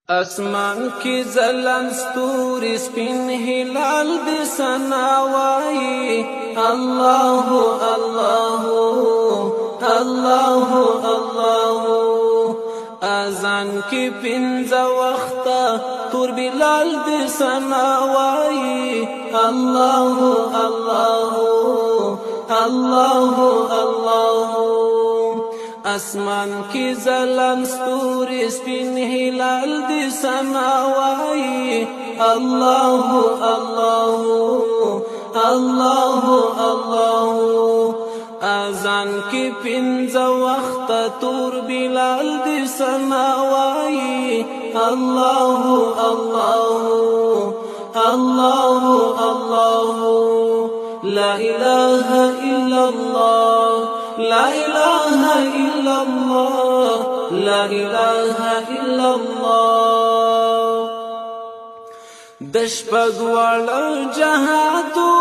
اسمان کی زلن ستوری سپین هلال دی سناوائی اللہ اللہ اللہ اللہ اذان کی پنز وقتا تور بلال دی سناوائی اللہ اللہ اللہ اللہ اسمان کی زلن ستوری سپین هلال دی سماوائی اللہ اللہ اللہ اللہ اذان کی پنز وقت تور بلال دی سماوائی اللہ اللہ اللہ اللہ لا الہ الا اللہ لا إله إلا الله لا إله إلا الله دشپگ والا جهاتو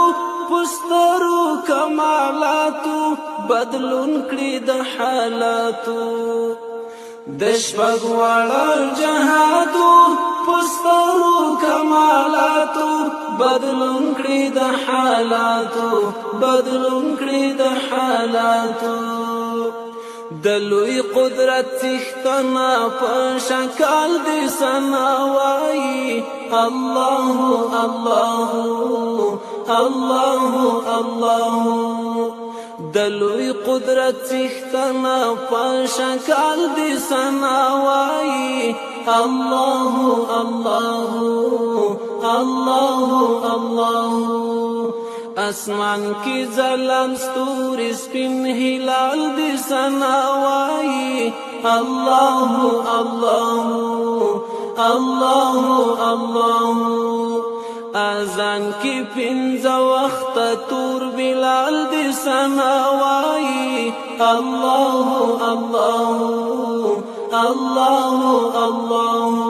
پسترو کمالاتو بدلون کړي د حالاتو دشپگ والا جهاتو پسترو کمالاتو بدلون کړي د حالاتو بدلون کړي د حالاتو دلوی قدرت تختنا په شکل د سماوي الله الله الله الله دلوی قدرت تختنا په شکل د سماوي الله الله الله الله اسمان کی زلن ستوری سپین هلال دی سناوائی اللہ اللہ اللہ اللہ اذان کی پنز وقت تور بلال دی سناوائی اللہ اللہ اللہ اللہ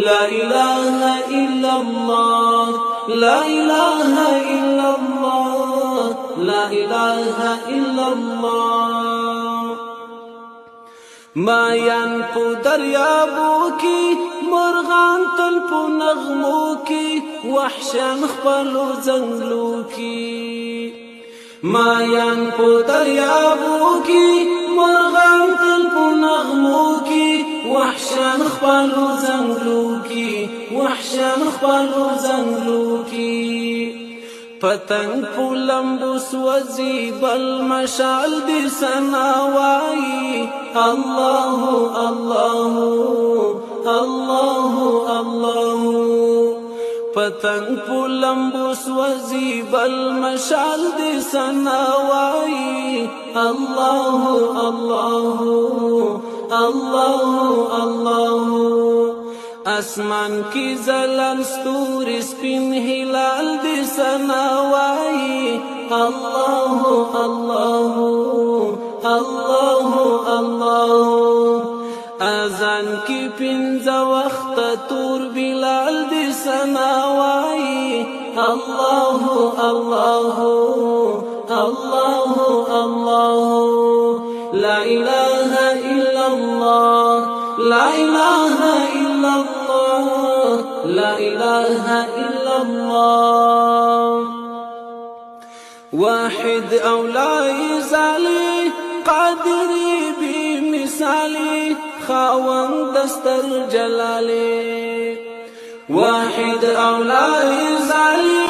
لا الہ الا اللہ لا إله إلا الله لا إله إلا الله مایان پو دریابو کی مرغان تل پو نغمو کی وحشان خپلو زنگلو کی مایان پو دریابو کی مرغان تل پو نغمو کی وحشان خپلو زنگلو کی وحشان خپلو زنگلو کی پتنگ پو لمبو سوزی بل مشال دی سناوائی اللہ اللہ اللہ اللہ پتنگ پو لمبو سوزی بل مشال دی سناوائی اللہ اللہ اللہ اللہ اسمان کی زلن ستوری سپین هلال دی سناوائی اللہ اللہ اللہ اللہ اذان کی پنز وقت تور بلال دی سناوائی اللہ اللہ اللہ اللہ لا الہ الا اللہ لا إله إلا الله لا إله إلا الله واحد أو لا يزالي قادري بمثالي خاوند دستر جلالي واحد أو لا